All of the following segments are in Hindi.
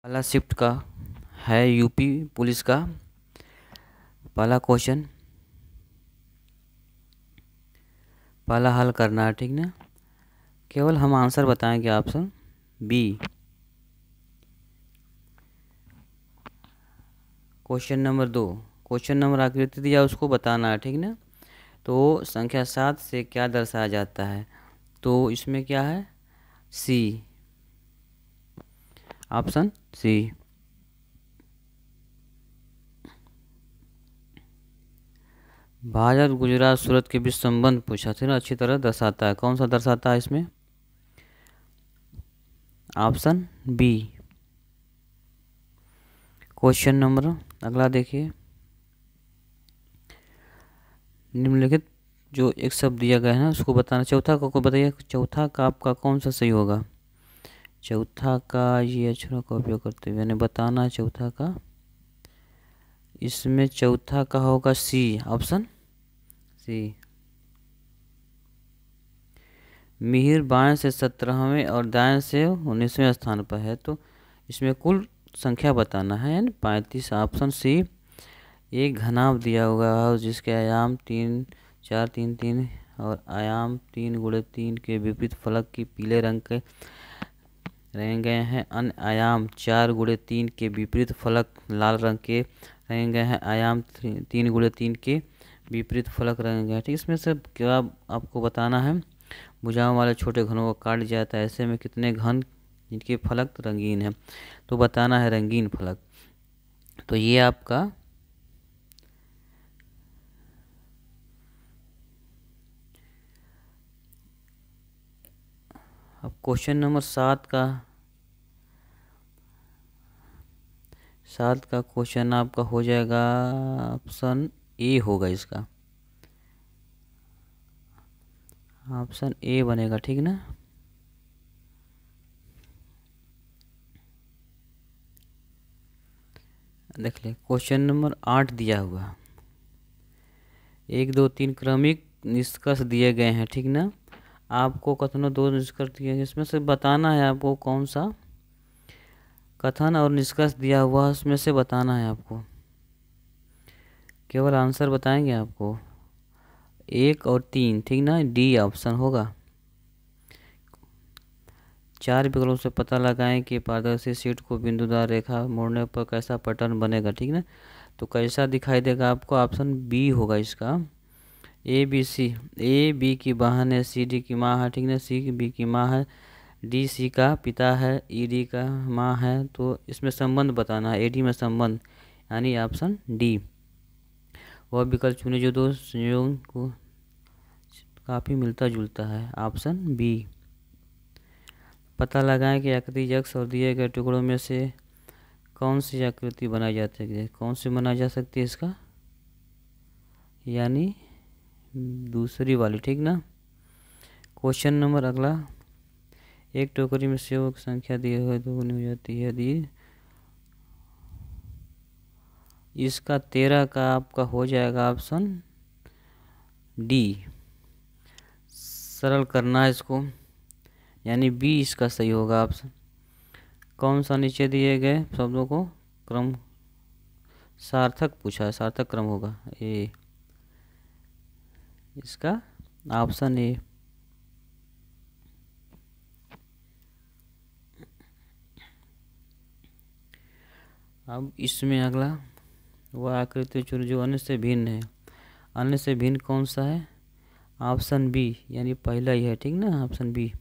पहला शिफ्ट का है यूपी पुलिस का पहला क्वेश्चन, पहला हल करना है, ठीक ना। केवल हम आंसर बताएंगे, option B. Question number 2, question number आकृति दिया उसको बताना है, ठीक ना। तो संख्या 7 से क्या दर्शाया जाता है, तो इसमें क्या है, सी, ऑप्शन सी। भारत गुजरात सूरत के बीच संबंध पूछा था ना, अच्छी तरह दर्शाता है, कौन सा दर्शाता है इसमें, ऑप्शन बी। क्वेश्चन नंबर अगला देखिए, निम्नलिखित जो एक शब्द दिया गया है ना उसको बताना। चौथा को बताइए, चौथा का आपका कौन सा सही होगा। चौथा का ये अक्षरों का उपयोग करते हुए यानी बताना है चौथा का, इसमें चौथा का होगा सी, ऑप्शन सी। मिहिर बाएं से 17वें और दाएं से 19वें स्थान पर है, तो इसमें कुल संख्या बताना है, यानी 35, ऑप्शन सी। एक घनाभ दिया हुआ है जिसके आयाम 3, 4, 3, 3 और आयाम 3 × 3 के विपरीत फलक की पीले रंग के रंगे गए हैं। अन्य आयाम 4 × 3 के विपरीत फलक लाल रंग के रंगे गए हैं। आयाम 3 × 3 के विपरीत फलक रंगे गए हैं, ठीक। इसमें से क्या आपको बताना है, भुजाओं वाले छोटे घनों को काट जाता है, ऐसे में कितने घन जिनके फलक रंगीन है, तो बताना है रंगीन फलक। तो ये आपका अब क्वेश्चन नंबर 7 का क्वेश्चन आपका हो जाएगा, ऑप्शन ए होगा इसका, ऑप्शन ए बनेगा, ठीक ना। देख ले, क्वेश्चन नंबर 8 दिया हुआ, 1, 2, 3 क्रमिक निष्कर्ष दिए गए हैं, ठीक ना। आपको कथनों 2 निष्कर्ष दिए हैं, इसमें से बताना है आपको कौन सा कथन और निष्कर्ष दिया हुआ उसमें से बताना है आपको, केवल आंसर बताएंगे आपको 1 और 3, ठीक ना, डी ऑप्शन होगा। 4 विकल्पों से पता लगाएं कि पारदर्शी शीट को बिंदुदार रेखा मोड़ने पर कैसा पैटर्न बनेगा, ठीक ना। तो कैसा दिखाई देगा आपको, ऑप्शन बी होगा इसका। ए बी सी, ए बी की बहन है, सी डी की माँ है, ठीक ना, सी बी की माँ है, डी सी का पिता है, ई डी का माँ है, तो इसमें संबंध बताना है, ए डी में संबंध, यानी ऑप्शन डी। वह विकल्प चुने जो दो संयोगों को काफ़ी मिलता जुलता है, ऑप्शन बी। पता लगाएं कि आकृति यक्ष और दिए गए टुकड़ों में से कौन सी आकृति बनाई जा सकती है, कौन सी बनाई जा सकती है इसका, यानी दूसरी वाली, ठीक ना। क्वेश्चन नंबर अगला, एक टोकरी में सेवों की संख्या दी हुई 2 गुनी हो जाती है यदि इसका 13 का आपका हो जाएगा ऑप्शन डी। सरल करना है इसको, यानी बी इसका सही होगा ऑप्शन। कौन सा नीचे दिए गए शब्दों को क्रम सार्थक पूछा है, सार्थक क्रम होगा ए, इसका ऑप्शन ए। अब इसमें अगला, वह आकृति चुन जो अन्य से भिन्न है, अन्य से भिन्न कौन सा है, ऑप्शन बी, यानी पहला ही है, ठीक ना, ऑप्शन बी।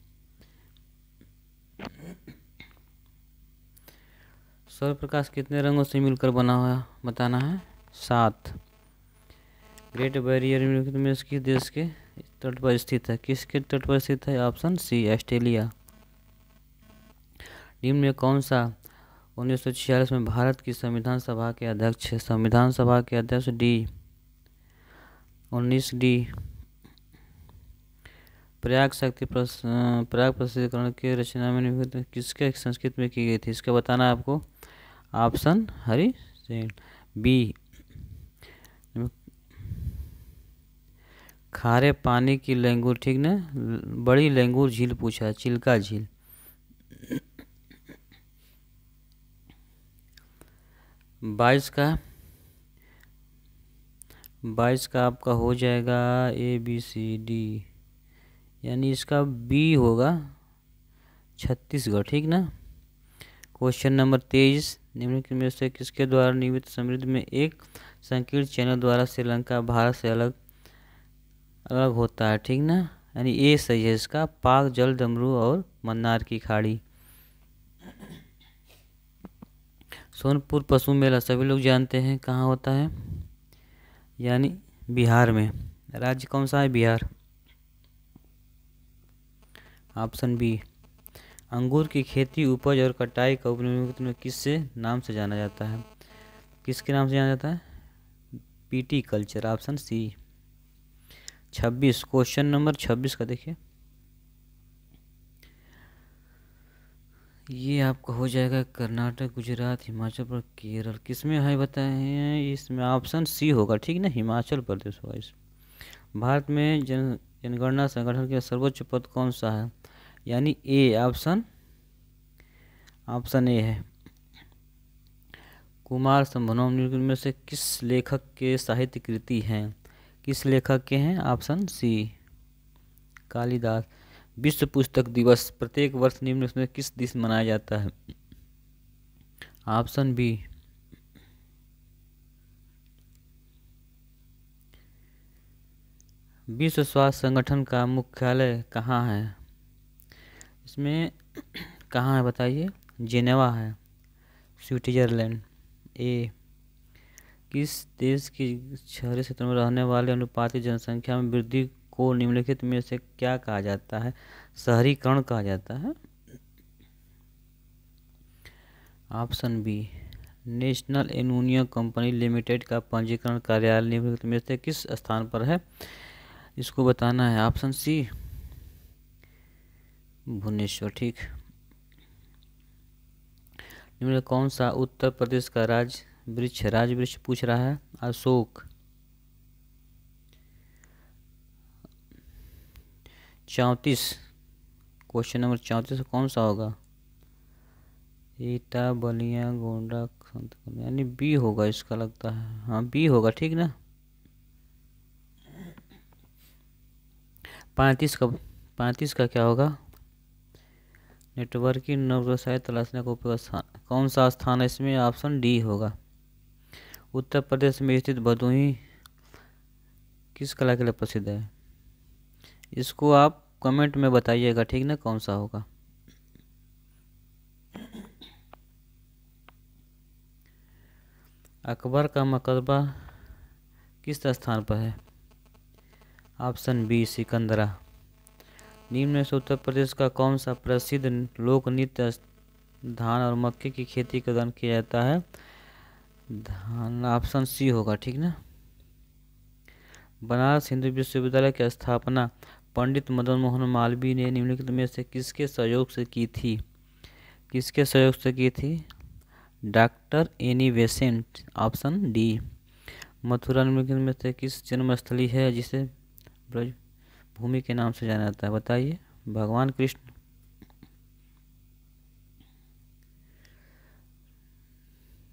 सौर प्रकाश कितने रंगों से मिलकर बना हुआ बताना है, 7। ग्रेट बैरियर रीफ में किस देश के तट पर स्थित है, किसके तट पर स्थित है, ऑप्शन सी, ऑस्ट्रेलिया। निम्न में कौन सा 1946 में भारत की संविधान सभा के अध्यक्ष है, संविधान सभा के अध्यक्ष डी, 19 डी। प्रयाग प्रसिद्धीकरण की रचना में किसके संस्कृत में की गई थी, इसका बताना है आपको, ऑप्शन हरि सेन, बी। खारे पानी की लंगूर, ठीक ना, बड़ी लंगूर झील पूछा है, चिल्का झील। 22 का 22 का आपका हो जाएगा ABCD, यानी इसका बी होगा छत्तीसगढ़, ठीक ना। क्वेश्चन नंबर 23, निम्नलिखित में से किसके द्वारा निर्मित समृद्धि में एक संकीर्ण चैनल द्वारा श्रीलंका भारत से अलग अलग होता है, ठीक ना। यानी ए सही है इसका, पाक जल डमरू और मन्नार की खाड़ी। सोनपुर पशु मेला सभी लोग जानते हैं कहाँ होता है, यानी बिहार में। राज्य कौन सा है, बिहार। Option B. अंगूर की खेती, उपज और कटाई का उपनिम्नलिखित में किससे नाम से जाना जाता है, किसके नाम से जाना जाता है, pisciculture, option C. 26, question number 26 का देखिए, ये आपका हो जाएगा कर्नाटक, गुजरात, हिमाचल प्रदेश, केरल, किसमें है बताएं। इसमें ऑप्शन सी होगा, ठीक ना, हिमाचल प्रदेश होगा इस। भारत में जनगणना संगठन का सर्वोच्च पद कौन सा है, यानी ए, ऑप्शन ए है। कुमार संभव निम्नलिखित में से किस लेखक के साहित्य कृति हैं, किस लेखक के हैं, ऑप्शन सी, कालिदास। विश्व पुस्तक दिवस प्रत्येक वर्ष निम्नलिखित में किस दिवस मनाया जाता है, ऑप्शन बी। विश्व स्वास्थ्य संगठन का मुख्यालय कहाँ है, इसमें कहाँ है बताइए, जेनेवा है, स्विट्जरलैंड। ए, किस देश की शहरी क्षेत्र में रहने वाले अनुपातिक जनसंख्या में वृद्धि को निम्नलिखित में से क्या कहा जाता है, शहरीकरण कहा जाता है, option B. National Aluminium Company Limited का पंजीकरण कार्यालय निम्नलिखित में से किस स्थान पर है, इसको बताना है, ऑप्शन सी, भुवनेश्वर, ठीक। निम्न कौन सा उत्तर प्रदेश का राज वृक्ष पूछ रहा है, अशोक। 34, क्वेश्चन नंबर 34 कौन सा होगा, ईटा, बलिया, गोंडा, यानी बी होगा इसका, लगता है हाँ बी होगा, ठीक ना। 35 का क्या होगा, नेटवर्क की नव व्यवसाय तलाशने का उपयोग स्थान, कौन सा स्थान है इसमें, ऑप्शन डी होगा। उत्तर प्रदेश में स्थित भदोही किस कला के लिए प्रसिद्ध है, इसको आप कमेंट में बताइएगा, ठीक ना, कौन सा होगा। अकबर का मकबरा किस स्थान पर है, ऑप्शन बी, सिकंदरा। निम्न में से उत्तर प्रदेश का कौन सा प्रसिद्ध लोक नृत्य धान और मक्के की खेती का दौरान किया जाता है, धान, ऑप्शन सी होगा, ठीक ना। बनारस हिंदू विश्वविद्यालय की स्थापना पंडित मदन मोहन मालवीय ने निम्नलिखित में से किसके सहयोग से की थी, किसके सहयोग से की थी, doctor Annie Besant, option D. Mathura निम्नलिखित में से किस जन्मस्थली है जिसे ब्रज भूमि के नाम से जाना जाता है, बताइए, भगवान कृष्ण।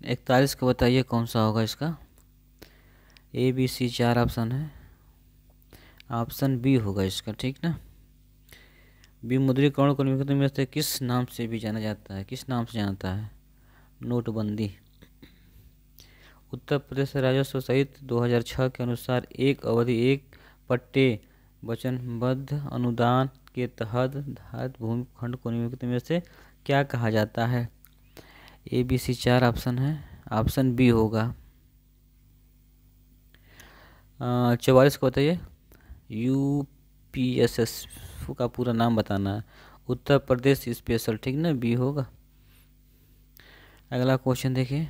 41 का बताइए कौन सा होगा इसका, ABC 4 ऑप्शन है, ऑप्शन बी होगा इसका, ठीक ना। विमुद्रीकरण को निम्नलिखित में से किस नाम से भी जाना जाता है, किस नाम से जानता है, नोटबंदी। उत्तर प्रदेश राजस्व सहित 2006 के अनुसार एक अवधि एक पट्टे वचनबद्ध अनुदान के तहत धारित भूखंड को निम्नलिखित में से क्या कहा जाता है, ABC 4 ऑप्शन है, ऑप्शन बी होगा। 44 को बताइए, UPSS का पूरा नाम बताना है, उत्तर प्रदेश स्पेशल, ठीक ना, बी होगा। अगला क्वेश्चन देखिए,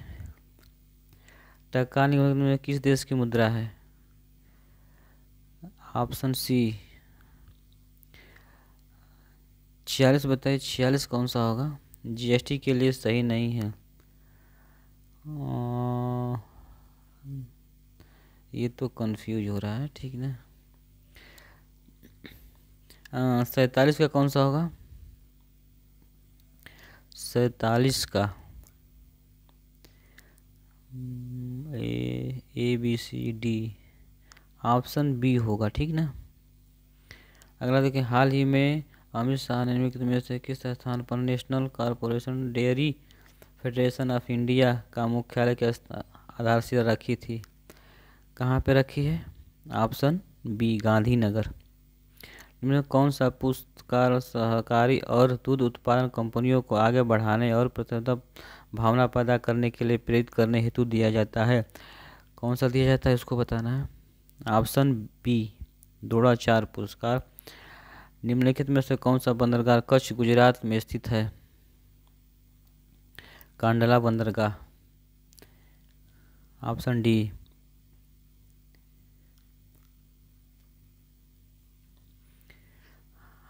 टका निम्नलिखित में किस देश की मुद्रा है, ऑप्शन सी। 46 बताइए, 46 कौन सा होगा, GST के लिए सही नहीं है, ये तो कंफ्यूज हो रहा है, ठीक ना। 47 का कौन सा होगा, 47 का A B C D, option B होगा, ठीक ना। अगला देखिए, हाल ही में अमित शाह ने निम्नलिखित में से किस स्थान पर national corporation dairy federation of India का मुख्यालय की आधारशिला रखी थी? कहाँ पे रखी है? Option B, Gandhinagar. इनमें कौन सा पुरस्कार सहकारी और दूध उत्पादन कंपनियों को आगे बढ़ाने और प्रतिस्पर्धा भावना पैदा करने के लिए प्रेरित करने हेतु दिया जाता है? कौन सा दिया जाता है, इसको बताना है। ऑप्शन बी, द्रोणाचार्य पुरस्कार। निम्नलिखित में से कौन सा बंदरगाह कच्छ गुजरात में स्थित है? कांडला बंदरगाह। Option D.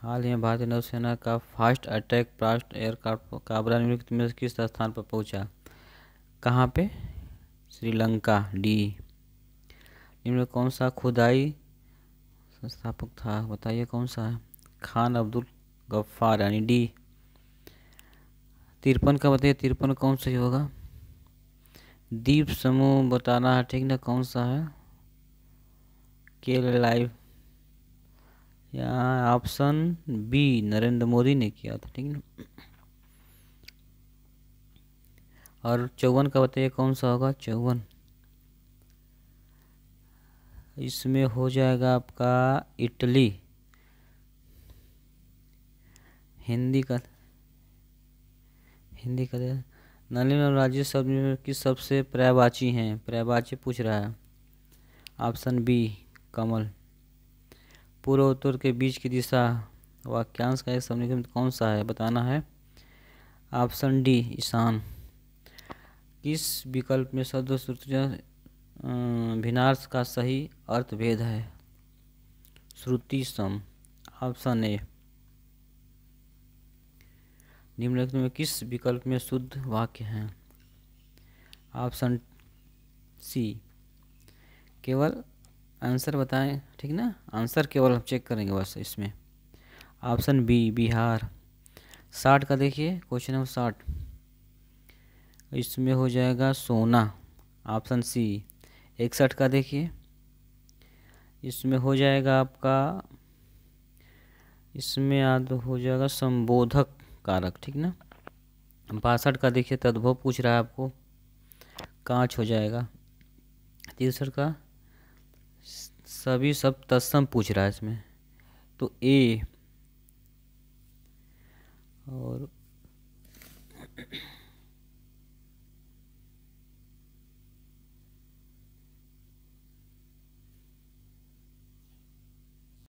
हाल ही में भारतीय नौसेना का fast attack fast aircraft Kabra निम्नलिखित में से किस स्थान पर पहुंचा? कहाँ पे? श्रीलंका, डी। निम्न कौन सा खुदाई संस्थापक था, बताइए कौन सा है? खान अब्दुल गफ्फार, यानी डी। 53 का बताइए, 53 कौन सही होगा? द्वीप समूह बताना है, ठीक ना, कौन सा है? के लाइव, यहाँ ऑप्शन बी, नरेंद्र मोदी ने किया था, ठीक ना। और 54 का बताइए कौन सा होगा? 54 इसमें हो जाएगा आपका इटली। हिंदी का नलिन और राजेश शब्द की सबसे पर्यायवाची हैं? पर्यायवाची पूछ रहा है। ऑप्शन बी, कमल। पूर्व उत्तर के बीच की दिशा वाक्यांश का एक समीकरण कौन सा है, बताना है। ऑप्शन डी, ईशान। किस विकल्प में शब्द श्रुति भिन्नार्थ का सही अर्थ भेद है? श्रुति सम। Option A. निम्नलिखित में किस विकल्प में शुद्ध वाक्य हैं? Option C. केवल आंसर बताएं, ठीक ना, आंसर केवल हम चेक करेंगे बस इसमें। Option B, Bihar. 60 का देखिए, क्वेश्चन नंबर 60 इसमें हो जाएगा सोना। Option C. 61 का देखिए, इसमें हो जाएगा आपका, इसमें याद हो जाएगा संबोधक कारक, ठीक ना। 62 का देखिए, तद्भव पूछ रहा है आपको, कांच हो जाएगा। 63 का सभी सब तत्सम पूछ रहा है इसमें, तो ए। और